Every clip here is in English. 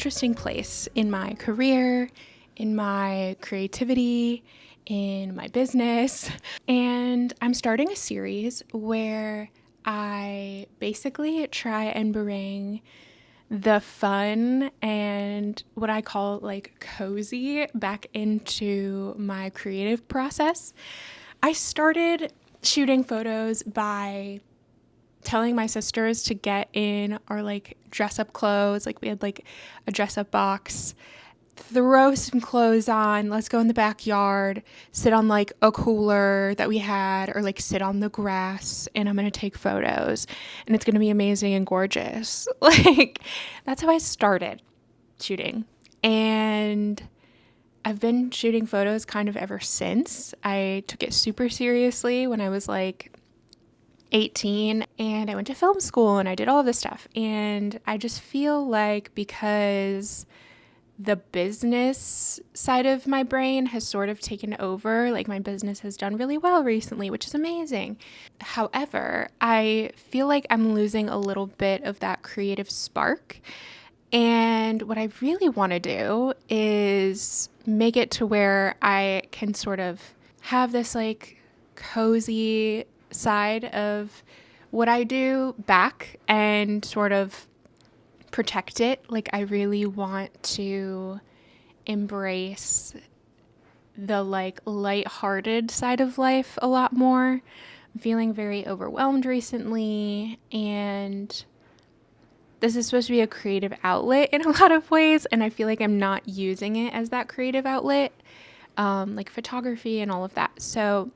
interesting place in my career, in my creativity, in my business. And I'm starting a series where I basically try and bring the fun and what I call like cozy back into my creative process. I started shooting photos by telling my sisters to get in our like dress up clothes. Like we had like a dress up box, throw some clothes on, let's go in the backyard, sit on like a cooler that we had, or like sit on the grass, and I'm gonna take photos and it's gonna be amazing and gorgeous. Like that's how I started shooting. And I've been shooting photos kind of ever since. I took it super seriously when I was like 18 and I went to film school and I did all of this stuff. And I just feel like because the business side of my brain has sort of taken over, like my business has done really well recently, which is amazing. However, I feel like I'm losing a little bit of that creative spark. And what I really want to do is make it to where I can sort of have this like cozy side of what I do back and sort of protect it. Like I really want to embrace the like lighthearted side of life a lot more. I'm feeling very overwhelmed recently, and this is supposed to be a creative outlet in a lot of ways, and I feel like I'm not using it as that creative outlet, like photography and all of that. So,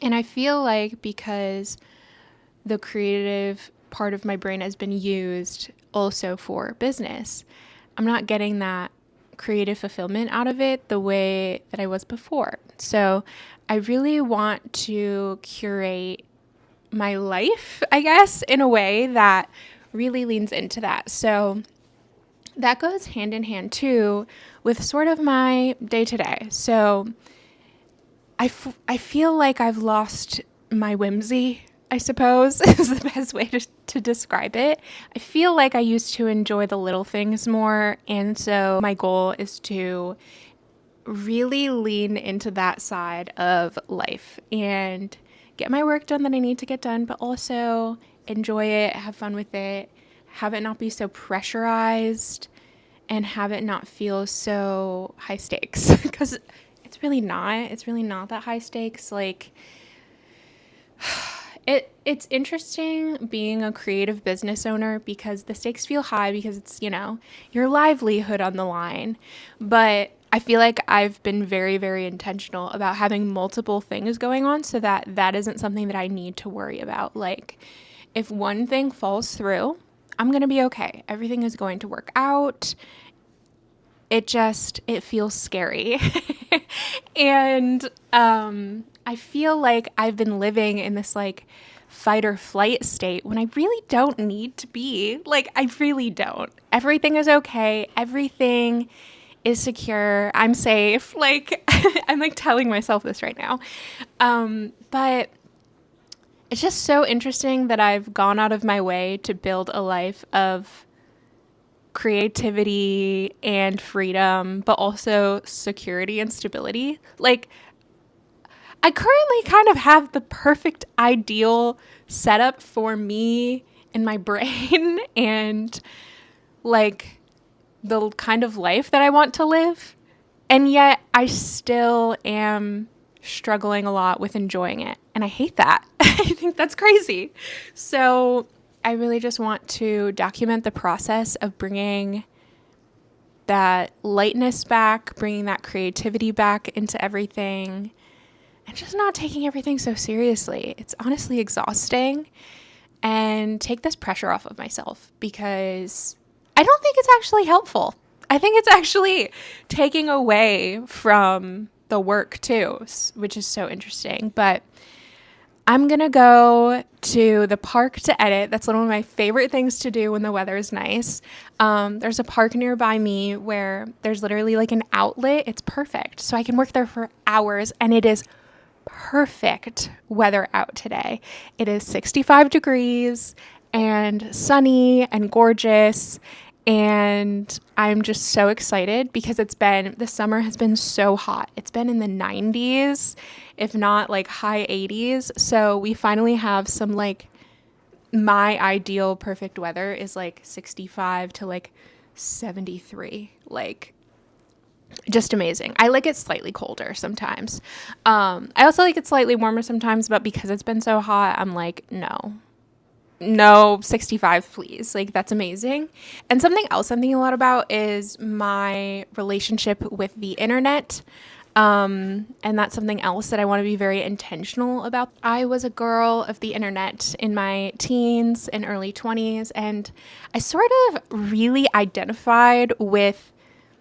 and I feel like because the creative part of my brain has been used also for business, I'm not getting that creative fulfillment out of it the way that I was before. So I really want to curate my life, I guess, in a way that really leans into that. So that goes hand in hand too with sort of my day to day. So I feel like I've lost my whimsy, I suppose, is the best way to describe it. I feel like I used to enjoy the little things more. And so my goal is to really lean into that side of life and get my work done that I need to get done, but also enjoy it, have fun with it, have it not be so pressurized, and have it not feel so high stakes. Because it's really not that high stakes. Like, it's interesting being a creative business owner because the stakes feel high because it's, your livelihood on the line. But I feel like I've been very, very intentional about having multiple things going on so that isn't something that I need to worry about. Like, if one thing falls through, I'm going to be okay. Everything is going to work out. It feels scary. And I feel like I've been living in this like fight or flight state when I really don't need to be. Like, I really don't. Everything is okay. Everything is secure. I'm safe. Like, I'm like telling myself this right now. But it's just so interesting that I've gone out of my way to build a life of creativity and freedom, but also security and stability. Like, I currently kind of have the perfect ideal setup for me in my brain and like the kind of life that I want to live. And yet I still am struggling a lot with enjoying it. And I hate that. I think that's crazy. So I really just want to document the process of bringing that lightness back, bringing that creativity back into everything, and just not taking everything so seriously. It's honestly exhausting, and take this pressure off of myself because I don't think it's actually helpful. I think it's actually taking away from the work too, which is so interesting. But I'm going to go to the park to edit. That's one of my favorite things to do when the weather is nice. There's a park nearby me where there's literally like an outlet. It's perfect. So I can work there for hours, and it is perfect weather out today. It is 65 degrees and sunny and gorgeous. And I'm just so excited because the summer has been so hot. It's been in the 90s, if not like high 80s. So we finally have some like, my ideal perfect weather is like 65 to like 73. Like, just amazing. I like it slightly colder sometimes. I also like it slightly warmer sometimes, but because it's been so hot, I'm like, no, 65, please. Like, that's amazing. And something else I'm thinking a lot about is my relationship with the internet. And that's something else that I want to be very intentional about. I was a girl of the internet in my teens and early 20s, and I sort of really identified with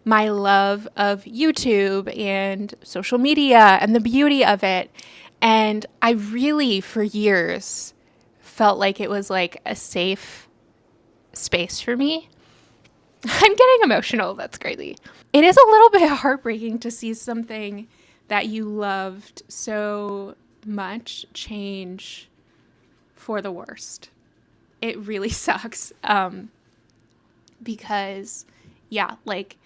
my love of YouTube and social media and the beauty of it. And I really, for years, felt like it was like a safe space for me. I'm getting emotional. That's crazy. It is a little bit heartbreaking to see something that you loved so much change for the worst. It really sucks. Because, yeah, like,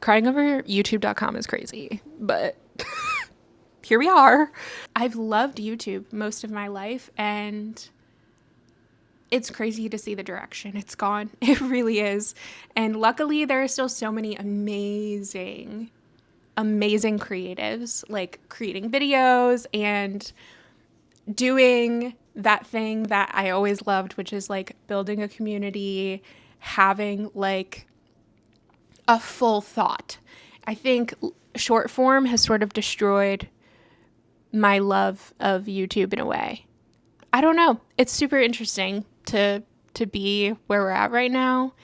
crying over youtube.com is crazy, but here we are. I've loved YouTube most of my life, and it's crazy to see the direction it's gone. It really is. And luckily, there are still so many amazing creatives, like creating videos and doing that thing that I always loved, which is like building a community, having like a full thought. I think short form has sort of destroyed my love of YouTube in a way. I don't know. It's super interesting to be where we're at right now.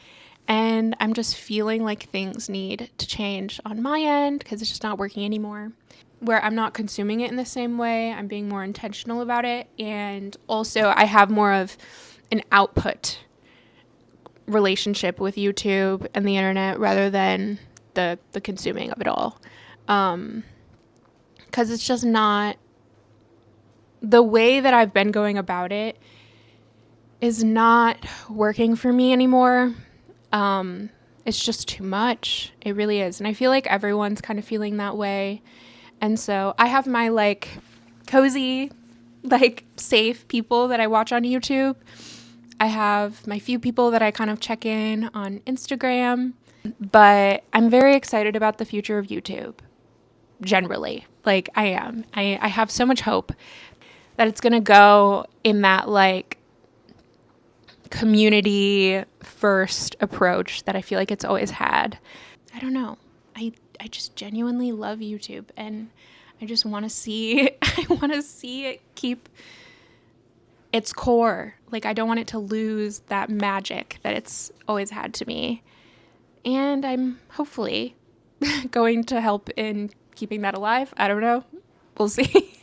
And I'm just feeling like things need to change on my end because it's just not working anymore. Where I'm not consuming it in the same way. I'm being more intentional about it. And also I have more of an output relationship with YouTube and the internet rather than the consuming of it all. Because it's just not, the way that I've been going about it is not working for me anymore. It's just too much. It really is. And I feel like everyone's kind of feeling that way. And so I have my like cozy, like safe people that I watch on YouTube. I have my few people that I kind of check in on Instagram, but I'm very excited about the future of YouTube generally. Like I am. I have so much hope that it's going to go in that like community first approach that I feel like it's always had. I don't know. I just genuinely love YouTube, and I just want to see it keep its core. Like I don't want it to lose that magic that it's always had to me. And I'm hopefully going to help in keeping that alive. I don't know. We'll see.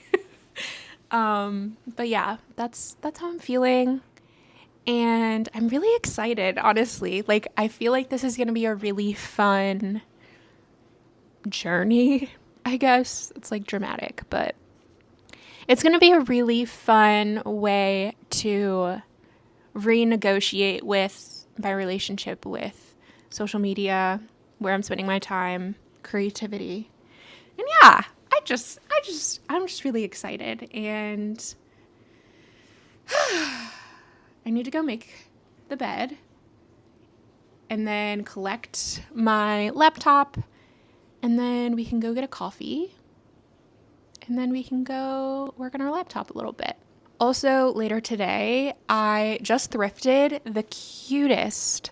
But yeah, that's how I'm feeling. And I'm really excited, honestly. Like, I feel like this is going to be a really fun journey, I guess. It's like dramatic, but it's going to be a really fun way to renegotiate with my relationship with social media, where I'm spending my time, creativity. And yeah, I'm just really excited, and I need to go make the bed and then collect my laptop, and then we can go get a coffee, and then we can go work on our laptop a little bit. Also, later today, I just thrifted the cutest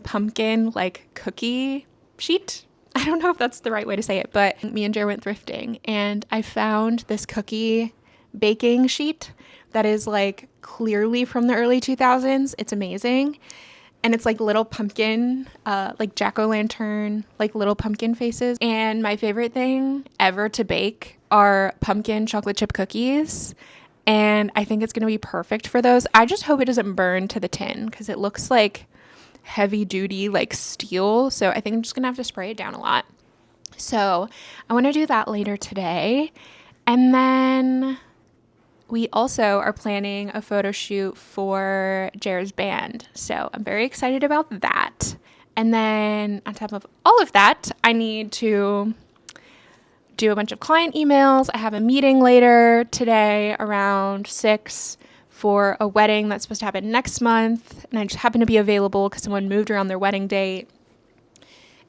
pumpkin like cookie sheet. I don't know if that's the right way to say it, but me and Jer went thrifting, and I found this cookie baking sheet that is like clearly from the early 2000s. It's amazing. And it's like little pumpkin, like jack-o'-lantern, like little pumpkin faces. And my favorite thing ever to bake are pumpkin chocolate chip cookies. And I think it's going to be perfect for those. I just hope it doesn't burn to the tin because it looks like heavy duty, like steel. So I think I'm just going to have to spray it down a lot. So I want to do that later today. And then we also are planning a photo shoot for Jared's band. So I'm very excited about that. And then on top of all of that, I need to do a bunch of client emails. I have a meeting later today around 6 for a wedding that's supposed to happen next month. And I just happen to be available because someone moved around their wedding date.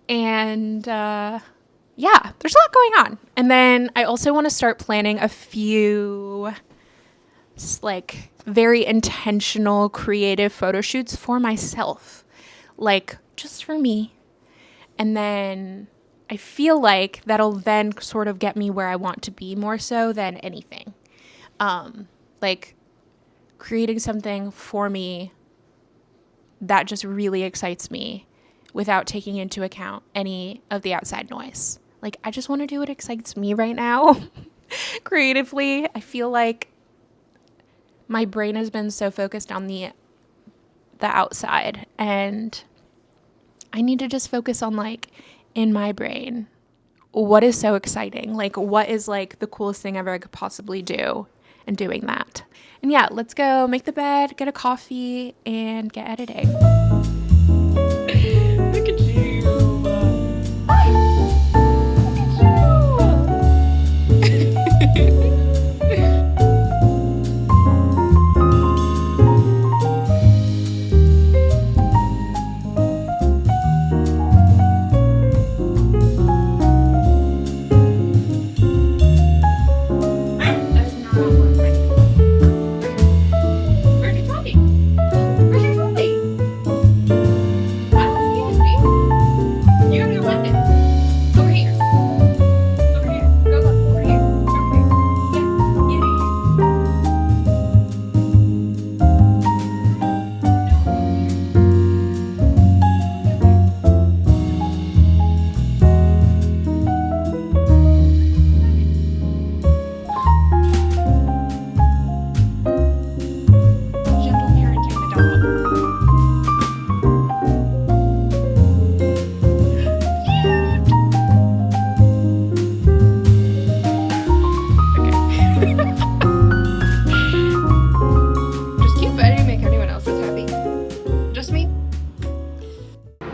And yeah, there's a lot going on. And then I also want to start planning a few like very intentional creative photo shoots for myself, like just for me. And then I feel like that'll then sort of get me where I want to be more so than anything. Like creating something for me that just really excites me without taking into account any of the outside noise. Like I just want to do what excites me right now creatively. I feel like my brain has been so focused on the outside, and I need to just focus on like in my brain, what is so exciting? Like what is like the coolest thing ever I could possibly do, and doing that. And yeah, let's go make the bed, get a coffee, and get editing. Look at you.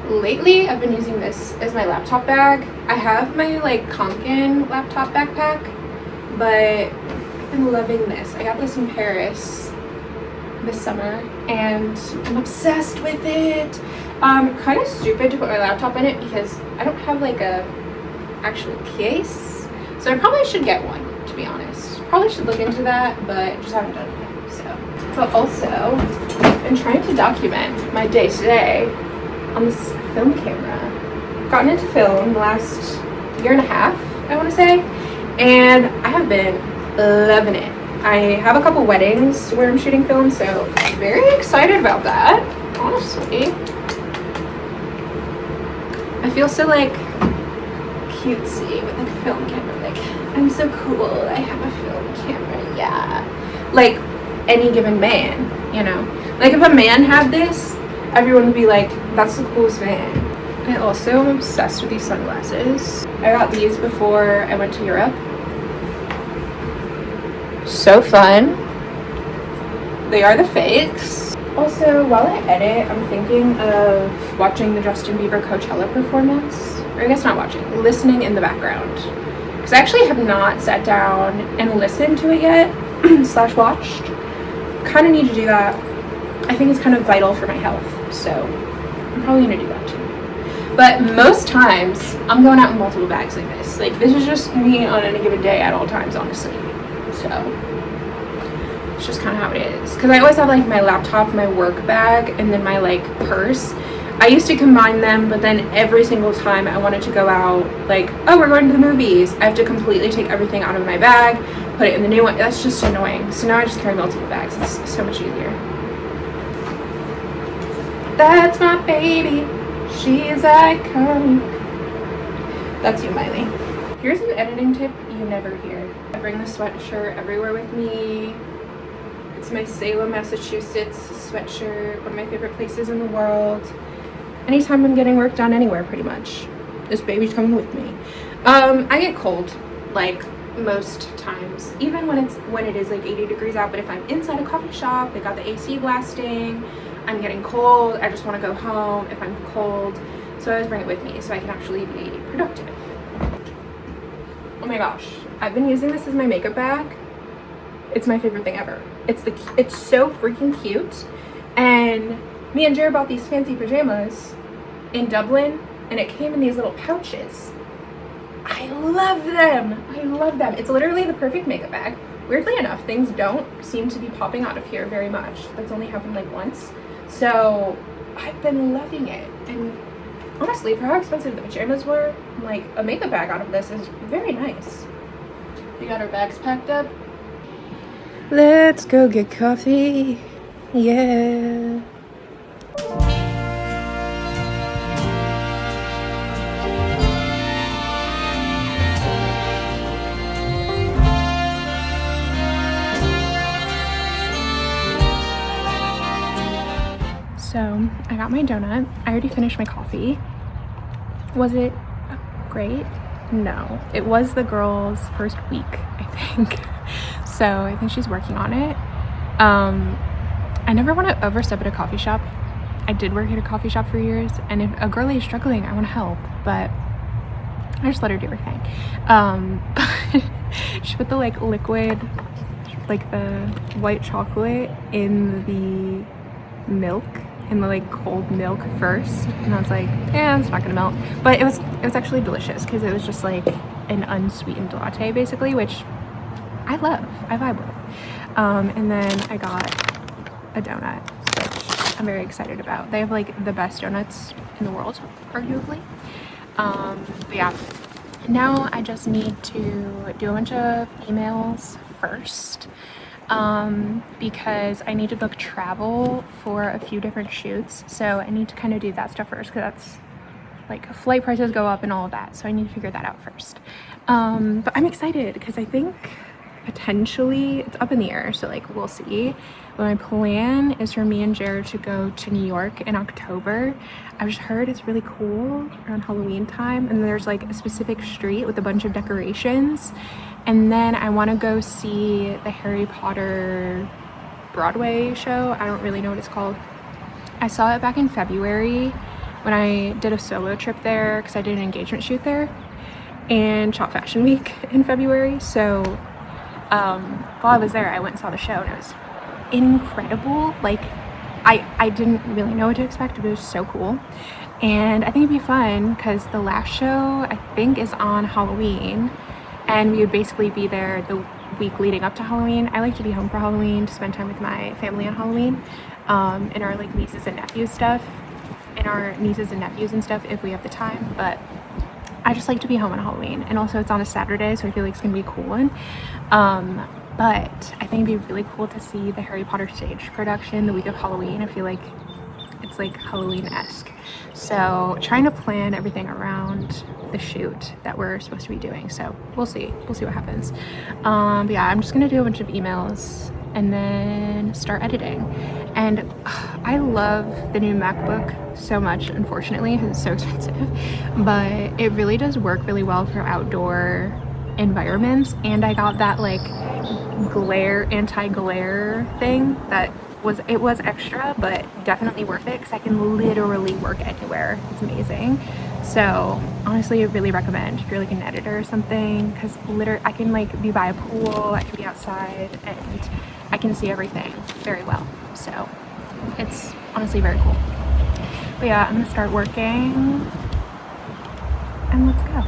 Lately, I've been using this as my laptop bag. I have my like Conkin laptop backpack, but I've been loving this. I got this in Paris this summer and I'm obsessed with it. Kind of stupid to put my laptop in it because I don't have like a actual case. So I probably should get one, to be honest. Probably should look into that, but just haven't done it yet. So also, I've been trying to document my day-to-day on this film camera. Gotten into film the last year and a half, I want to say, and I have been loving it. I have a couple weddings where I'm shooting film, so I'm very excited about that, honestly. I feel so like cutesy with like a film camera. Like, I'm so cool, I have a film camera, yeah. Like any given man, you know. Like if a man had this, everyone would be like, that's the coolest man. I also am obsessed with these sunglasses. I got these before I went to Europe. So fun. They are the fakes. Also, while I edit, I'm thinking of watching the Justin Bieber Coachella performance. Or I guess not watching, listening in the background. Because I actually have not sat down and listened to it yet, / watched. Kind of need to do that. I think it's kind of vital for my health, so I'm probably gonna do that too. But most times, I'm going out in multiple bags like this. Like, this is just me on any given day at all times, honestly. So, it's just kind of how it is. Because I always have, like, my laptop, my work bag, and then my, like, purse. I used to combine them, but then every single time I wanted to go out, like, oh, we're going to the movies, I have to completely take everything out of my bag, put it in the new one. That's just annoying. So now I just carry multiple bags. It's so much easier. That's my baby. She's iconic. That's you, Miley. Here's an editing tip you never hear. I bring this sweatshirt everywhere with me. It's my Salem, Massachusetts sweatshirt, one of my favorite places in the world. Anytime I'm getting work done anywhere, pretty much, this baby's coming with me. I get cold, like, most times, even when it is like 80 degrees out. But if I'm inside a coffee shop, they got the AC blasting, I'm getting cold, I just want to go home if I'm cold. So I always bring it with me so I can actually be productive. Oh my gosh, I've been using this as my makeup bag. It's my favorite thing ever. It's so freaking cute. And me and Jared bought these fancy pajamas in Dublin, and it came in these little pouches. I love them. I love them. It's literally the perfect makeup bag. Weirdly enough, things don't seem to be popping out of here very much. That's only happened like once. So I've been loving it. And honestly, for how expensive the pajamas were, like a makeup bag out of this is very nice. We got our bags packed up. Let's go get coffee. Yeah. So I got my donut. I already finished my coffee. Was it great? No. It was the girl's first week, I think. So I think she's working on it. I never want to overstep at a coffee shop. I did work at a coffee shop for years, and if a girlie is struggling, I want to help, but I just let her do her thing. She put the like liquid, like the white chocolate in the milk, in the like cold milk first, and I was like, yeah, it's not gonna melt. But it was actually delicious because it was just like an unsweetened latte basically, which I love, I vibe with. And then I got a donut, which I'm very excited about. They have like the best donuts in the world, arguably. But yeah, now I just need to do a bunch of emails first, because I need to book travel for a few different shoots. So I need to kind of do that stuff first, because that's like flight prices go up and all of that. So I need to figure that out first. But I'm excited because I think potentially it's up in the air, so like we'll see. But my plan is for me and Jared to go to New York in October. I've just heard it's really cool around Halloween time, and there's like a specific street with a bunch of decorations. And then I want to go see the Harry Potter Broadway show. I don't really know what it's called. I saw it back in February when I did a solo trip there, because I did an engagement shoot there and Shop Fashion Week in February. So while I was there, I went and saw the show, and it was incredible. Like I didn't really know what to expect, but it was so cool. And I think it'd be fun because the last show I think is on Halloween, and we would basically be there the week leading up to Halloween. I like to be home for Halloween to spend time with my family on Halloween, and our like nieces and nephews and stuff if we have the time. But I just like to be home on Halloween, and also it's on a Saturday, so I feel like it's gonna be a cool one. But I think it'd be really cool to see the Harry Potter stage production the week of Halloween. I feel like it's like Halloween-esque. So trying to plan everything around the shoot that we're supposed to be doing. So we'll see what happens. But yeah, I'm just gonna do a bunch of emails and then start editing. And I love the new MacBook so much, unfortunately, because it's so expensive, but it really does work really well for outdoor environments. And I got that like anti-glare thing that was extra, but definitely worth it because I can literally work anywhere. It's amazing. So honestly, I really recommend if you're like an editor or something, because literally I can like be by a pool, I can be outside, and I can see everything very well. So it's honestly very cool. But yeah, I'm gonna start working, and let's go.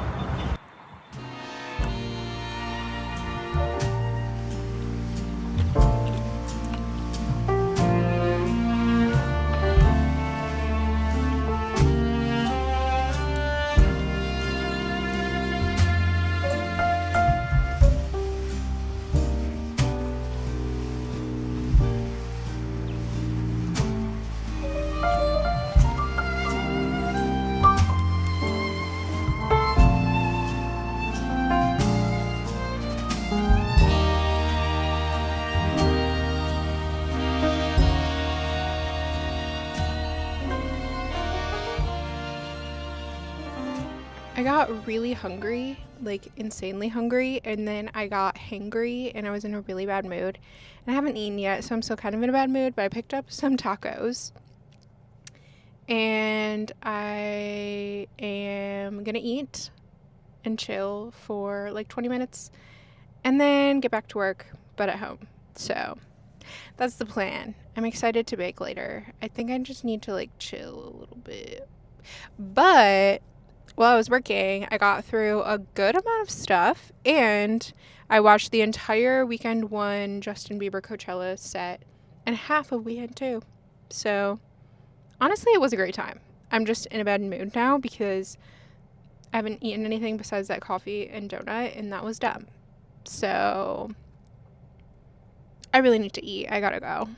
I got really hungry like insanely hungry, and then I got hangry and I was in a really bad mood. And I haven't eaten yet, so I'm still kind of in a bad mood, but I picked up some tacos. And I am gonna eat and chill for like 20 minutes and then get back to work, but at home. So that's the plan. I'm excited to bake later. I think I just need to like chill a little bit. But while I was working, I got through a good amount of stuff, and I watched the entire Weekend One Justin Bieber Coachella set and half of Weekend Two. So honestly, it was a great time. I'm just in a bad mood now because I haven't eaten anything besides that coffee and donut, and that was dumb. So I really need to eat. I gotta go.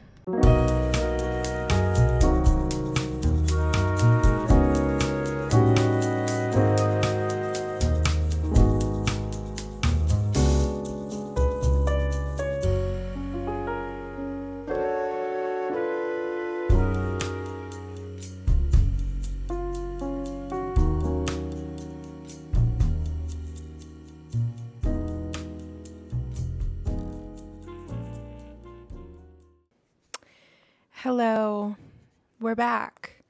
Hello, we're back.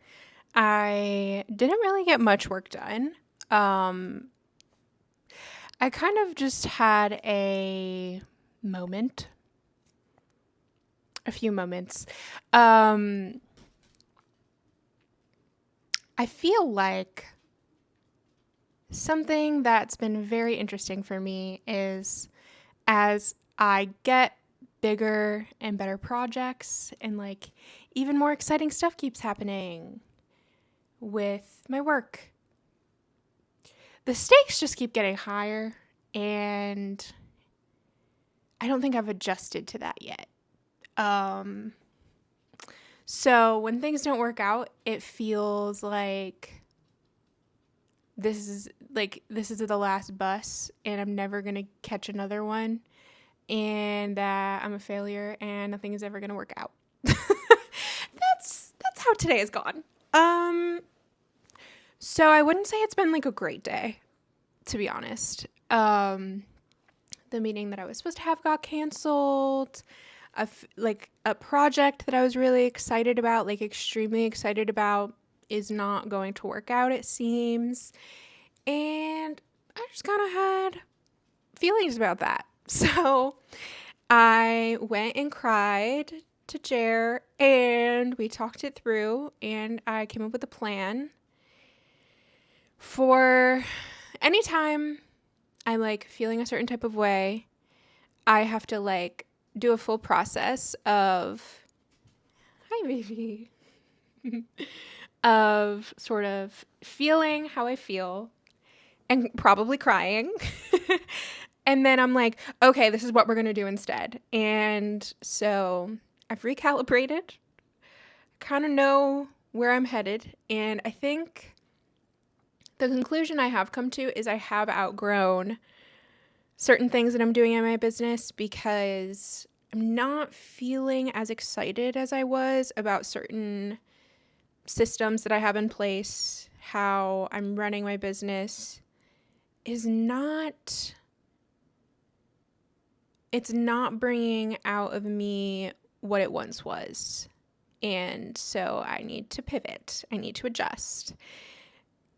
I didn't really get much work done. I kind of just had a few moments. I feel like something that's been very interesting for me is as I get bigger and better projects and like even more exciting stuff keeps happening with my work, the stakes just keep getting higher, and I don't think I've adjusted to that yet. So when things don't work out, it feels like this is the last bus and I'm never going to catch another one, and that I'm a failure and nothing is ever going to work out. That's how today has gone. So I wouldn't say it's been like a great day, to be honest. The meeting that I was supposed to have got canceled. A project that I was really excited about, like extremely excited about, is not going to work out, it seems. And I just kind of had feelings about that. So I went and cried to Jer, and we talked it through, and I came up with a plan for anytime I'm like feeling a certain type of way. I have to like do a full process of, hi baby, of sort of feeling how I feel and probably crying. And then I'm like, okay, this is what we're going to do instead. And so I've recalibrated, kind of know where I'm headed. And I think the conclusion I have come to is I have outgrown certain things that I'm doing in my business because I'm not feeling as excited as I was about certain systems that I have in place. How I'm running my business is not, it's not bringing out of me what it once was. And so I need to pivot. I need to adjust.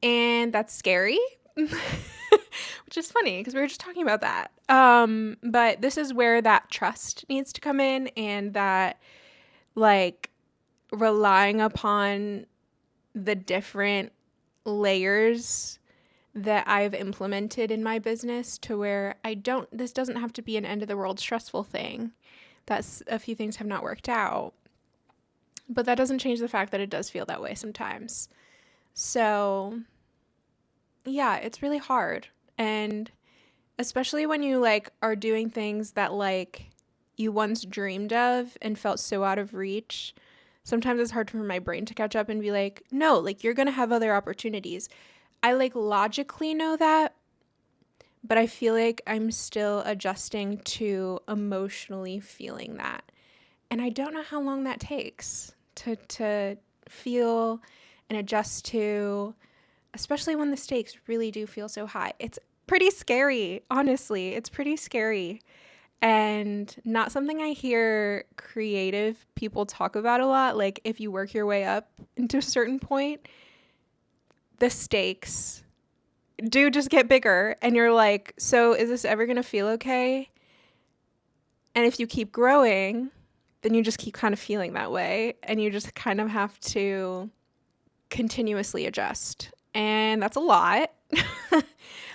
And that's scary, which is funny because we were just talking about that. But this is where that trust needs to come in, and that like relying upon the different layers that I've implemented in my business to where this doesn't have to be an end of the world stressful thing. That's a few things have not worked out, but that doesn't change the fact that it does feel that way sometimes. So yeah, it's really hard. And especially when you like are doing things that like you once dreamed of and felt so out of reach, sometimes it's hard for my brain to catch up and be like, no, like you're going to have other opportunities. I like logically know that, but I feel like I'm still adjusting to emotionally feeling that. And I don't know how long that takes to feel and adjust to, especially when the stakes really do feel so high. pretty scary, honestly. It's pretty scary. And not something I hear creative people talk about a lot. Like, if you work your way up into a certain point, the stakes do just get bigger. And you're like, so is this ever going to feel okay? And if you keep growing, then you just keep kind of feeling that way. And you just kind of have to continuously adjust. And that's a lot.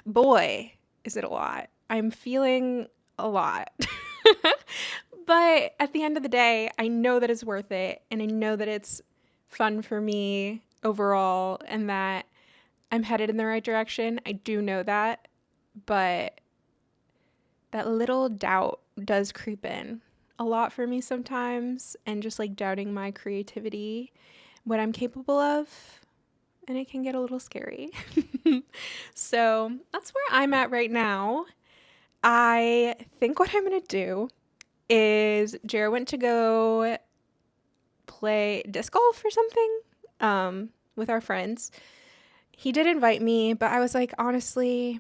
Boy, is it a lot. I'm feeling a lot. But at the end of the day, I know that it's worth it. And I know that it's fun for me overall and that I'm headed in the right direction. I do know that. But that little doubt does creep in a lot for me sometimes. And just like doubting my creativity, what I'm capable of. And it can get a little scary. So that's where I'm at right now. I think what I'm going to do is Jared went to go play disc golf or something with our friends. He did invite me, but I was like, honestly,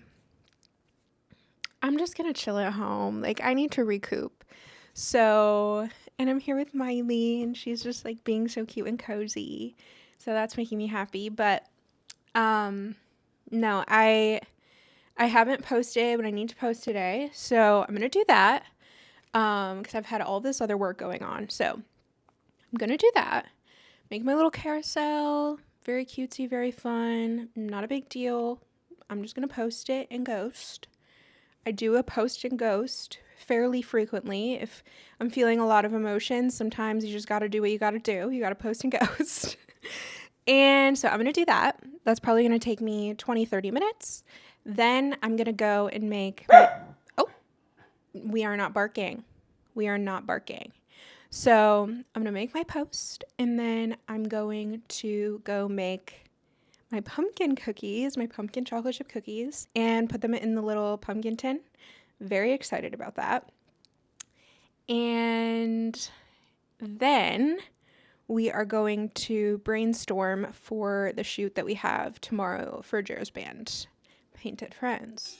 I'm just going to chill at home. Like, I need to recoup. So, and I'm here with Miley, and she's just like being so cute and cozy. So that's making me happy. But no, I haven't posted what I need to post today. So I'm going to do that because I've had all this other work going on. So I'm going to do that. Make my little carousel. Very cutesy, very fun. Not a big deal. I'm just going to post it and ghost. I do a post and ghost fairly frequently. If I'm feeling a lot of emotions, sometimes you just got to do what you got to do. You got to post and ghost. And so I'm going to do that. That's probably going to take me 20, 30 minutes. Then I'm going to go and make oh, we are not barking. We are not barking. So I'm going to make my post and then I'm going to go make my pumpkin cookies, my pumpkin chocolate chip cookies, and put them in the little pumpkin tin. Very excited about that. And then we are going to brainstorm for the shoot that we have tomorrow for Jared's band, Painted Friends.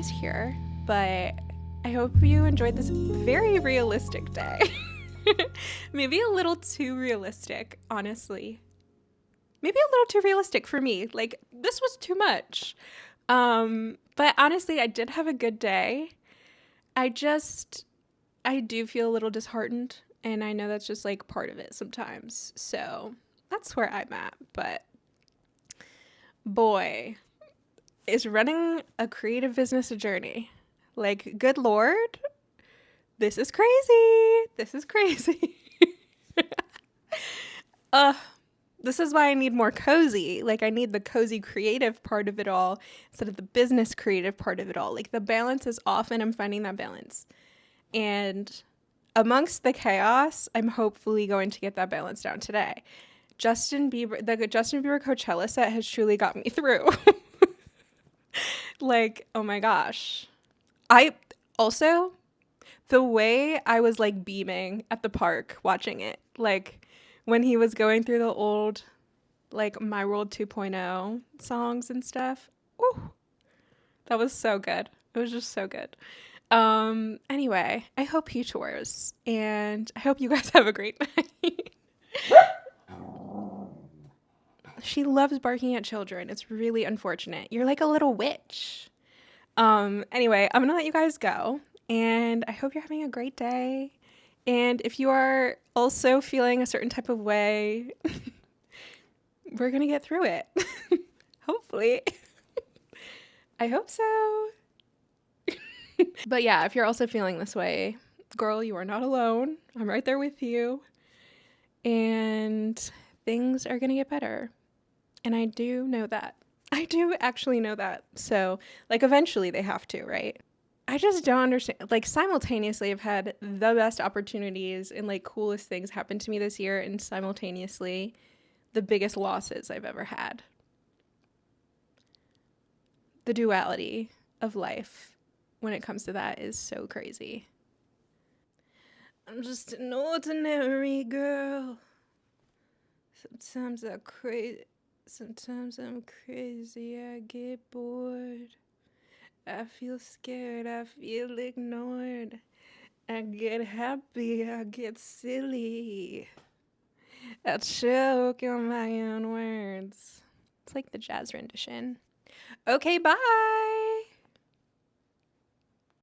guys here, but I hope you enjoyed this very realistic day. Maybe a little too realistic, honestly. Maybe a little too realistic for me. Like, this was too much. But honestly, I did have a good day. I do feel a little disheartened, and I know that's just like part of it sometimes. So that's where I'm at. But boy, is running a creative business a journey. Like, good Lord, this is crazy. This is crazy. This is why I need more cozy. Like, I need the cozy creative part of it all instead of the business creative part of it all. Like, the balance is off, and I'm finding that balance. And amongst the chaos, I'm hopefully going to get that balance down today. The Justin Bieber Coachella set has truly got me through. Like, oh my gosh. The way I was like beaming at the park watching it, like when he was going through the old, like My World 2.0 songs and stuff. Ooh, that was so good. It was just so good. Anyway, I hope he tours, and I hope you guys have a great night. She loves barking at children. It's really unfortunate. You're like a little witch. Anyway, I'm gonna let you guys go, and I hope you're having a great day. And if you are also feeling a certain type of way, we're gonna get through it. Hopefully. I hope so. But yeah, if you're also feeling this way, girl, you are not alone. I'm right there with you. And things are gonna get better. And I do know that. I do actually know that. So, like, eventually they have to, right? I just don't understand. Like, simultaneously, I've had the best opportunities and, like, coolest things happen to me this year, and simultaneously, the biggest losses I've ever had. The duality of life when it comes to that is so crazy. I'm just an ordinary girl. Sometimes I'm crazy, I get bored. I feel scared, I feel ignored. I get happy, I get silly. I choke on my own words. It's like the jazz rendition. Okay, bye!